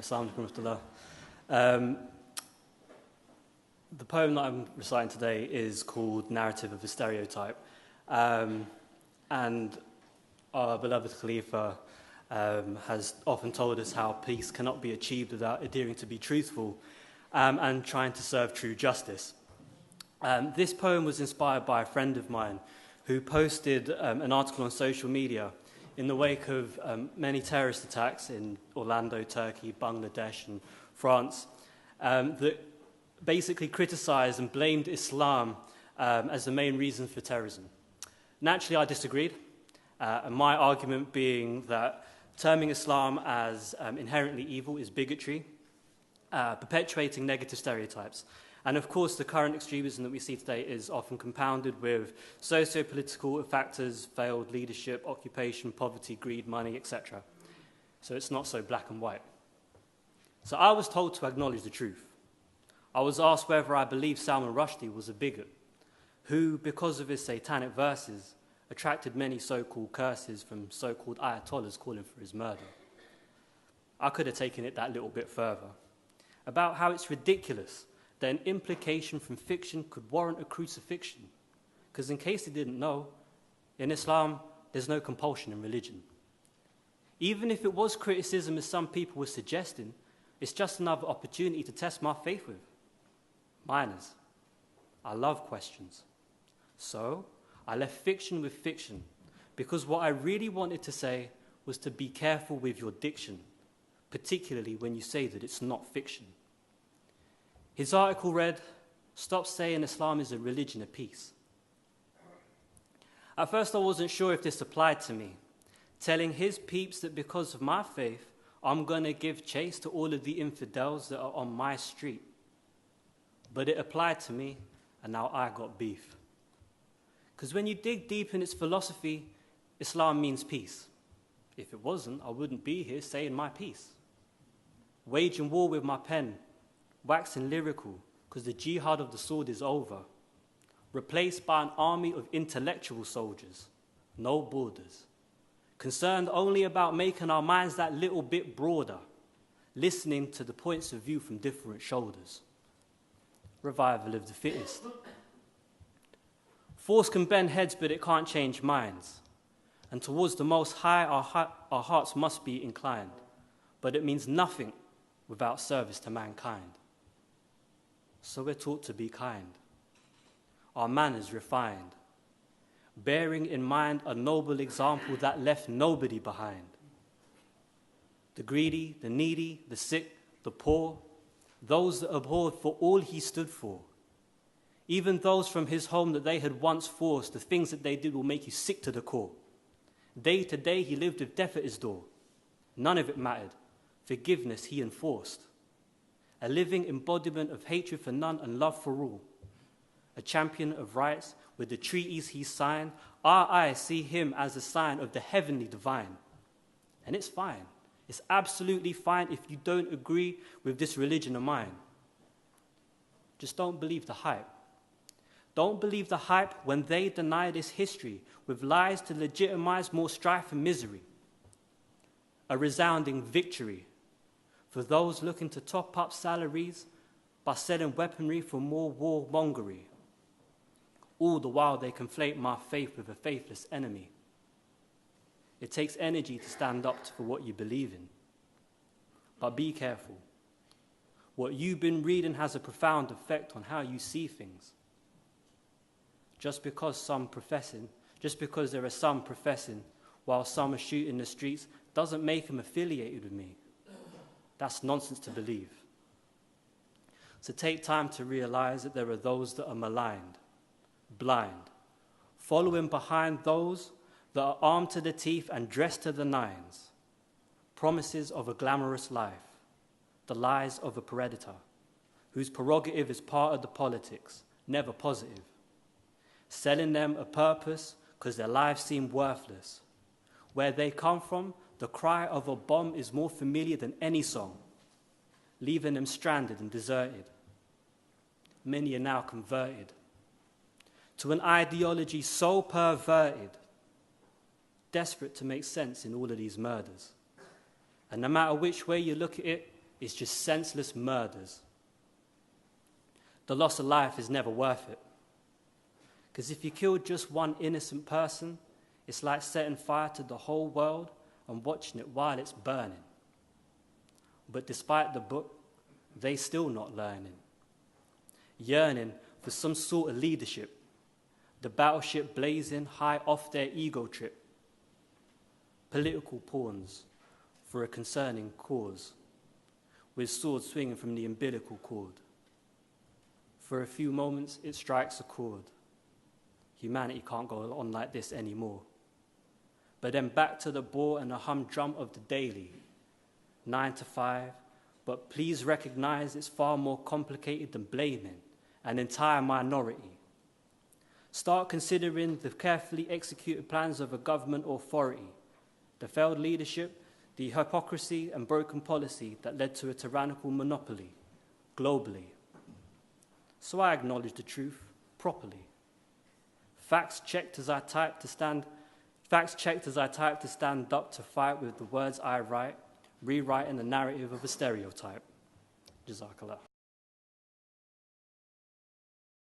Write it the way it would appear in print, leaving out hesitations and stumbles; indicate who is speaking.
Speaker 1: Assalamu alaikum. The poem that I'm reciting today is called Narrative of a Stereotype. And our beloved Khalifa has often told us how peace cannot be achieved without adhering to be truthful and trying to serve true justice. This poem was inspired by a friend of mine who posted an article on social media in the wake of many terrorist attacks in Orlando, Turkey, Bangladesh and France that basically criticized and blamed Islam as the main reason for terrorism. Naturally, I disagreed, and my argument being that terming Islam as inherently evil is bigotry, perpetuating negative stereotypes. And of course, the current extremism that we see today is often compounded with socio-political factors, failed leadership, occupation, poverty, greed, money, etc. So it's not so black and white. So I was told to acknowledge the truth. I was asked whether I believed Salman Rushdie was a bigot, who, because of his satanic verses, attracted many so-called curses from so-called ayatollahs calling for his murder. I could have taken it that little bit further, about how it's ridiculous that an implication from fiction could warrant a crucifixion. Because in case you didn't know, in Islam, there's no compulsion in religion. Even if it was criticism, as some people were suggesting, it's just another opportunity to test my faith with. Mine is. I love questions. So I left fiction with fiction, because what I really wanted to say was to be careful with your diction, particularly when you say that it's not fiction. His article read, "Stop saying Islam is a religion of peace." At first I wasn't sure if this applied to me, telling his peeps that because of my faith, I'm going to give chase to all of the infidels that are on my street. But it applied to me, and now I got beef. Because when you dig deep in its philosophy, Islam means peace. If it wasn't, I wouldn't be here saying my piece. Waging war with my pen, waxing lyrical, because the jihad of the sword is over, replaced by an army of intellectual soldiers, no borders, concerned only about making our minds that little bit broader, listening to the points of view from different shoulders. Revival of the fittest. Force can bend heads, but it can't change minds. And towards the Most High, our hearts must be inclined. But it means nothing without service to mankind. So we're taught to be kind, our manners refined, bearing in mind a noble example that left nobody behind. The greedy, the needy, the sick, the poor, those that abhorred for all he stood for. Even those from his home that they had once forced, the things that they did will make you sick to the core. Day to day he lived with death at his door. None of it mattered. Forgiveness he enforced. A living embodiment of hatred for none and love for all. A champion of rights with the treaties he signed. Our eyes see him as a sign of the heavenly divine. And it's fine. It's absolutely fine if you don't agree with this religion of mine. Just don't believe the hype. Don't believe the hype when they deny this history with lies to legitimize more strife and misery. A resounding victory for those looking to top up salaries by selling weaponry for more warmongery. All the while they conflate my faith with a faithless enemy. It takes energy to stand up for what you believe in. But be careful. What you've been reading has a profound effect on how you see things. Just because there are some professing while some are shooting the streets doesn't make them affiliated with me. That's nonsense to believe. So take time to realize that there are those that are maligned, blind, following behind those that are armed to the teeth and dressed to the nines. Promises of a glamorous life, the lies of a predator, whose prerogative is part of the politics, never positive. Selling them a purpose because their lives seem worthless. Where they come from, the cry of a bomb is more familiar than any song, leaving them stranded and deserted. Many are now converted to an ideology so perverted, desperate to make sense in all of these murders. And no matter which way you look at it, is just senseless murders. The loss of life is never worth it. Because if you kill just one innocent person, it's like setting fire to the whole world and watching it while it's burning. But despite the book, they still not learning. Yearning for some sort of leadership, the battleship blazing high off their ego trip. Political pawns for a concerning cause, with swords swinging from the umbilical cord. For a few moments, it strikes a chord. Humanity can't go on like this anymore. But then back to the bore and the humdrum of the daily. 9 to 5, but please recognize it's far more complicated than blaming an entire minority. Start considering the carefully executed plans of a government authority, the failed leadership, the hypocrisy and broken policy that led to a tyrannical monopoly globally. So I acknowledge the truth properly. Facts checked as I type to stand up to fight with the words I write, rewriting the narrative of a stereotype. Jazakallah.